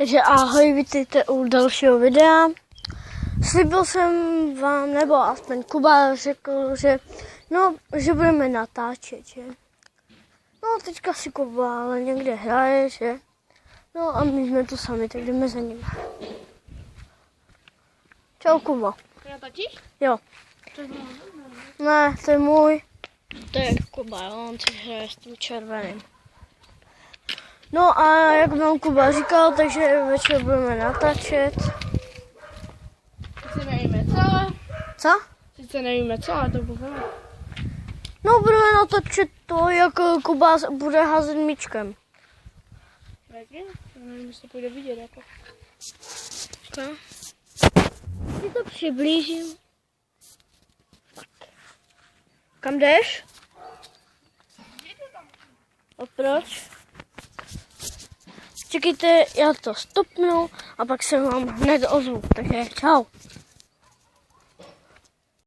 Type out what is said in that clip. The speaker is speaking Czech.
Takže ahoj, vítejte u dalšího videa. Slíbil jsem vám, nebo aspoň Kuba řekl, že budeme natáčet, že? No teďka si Kuba ale někde hraje, že? No a my jsme tu sami, tak jdeme za ním. Čau Kuba. Natáčíš? Jo. Ne, to je můj. To je Kuba, on si hraje s tím červeným. No a jak vám Kuba říkal, takže večer budeme natáčet. Sice nevíme co. Co? Sice nevíme co, ale to bude. No budeme natáčet to, jak Kuba bude házet míčkem. Taky? Nevím, jestli to půjde vidět jako. Co? Si to přiblížím. Kam jdeš? A proč? Čekejte, já to stopnu a pak se vám hned ozvu. Takže čau.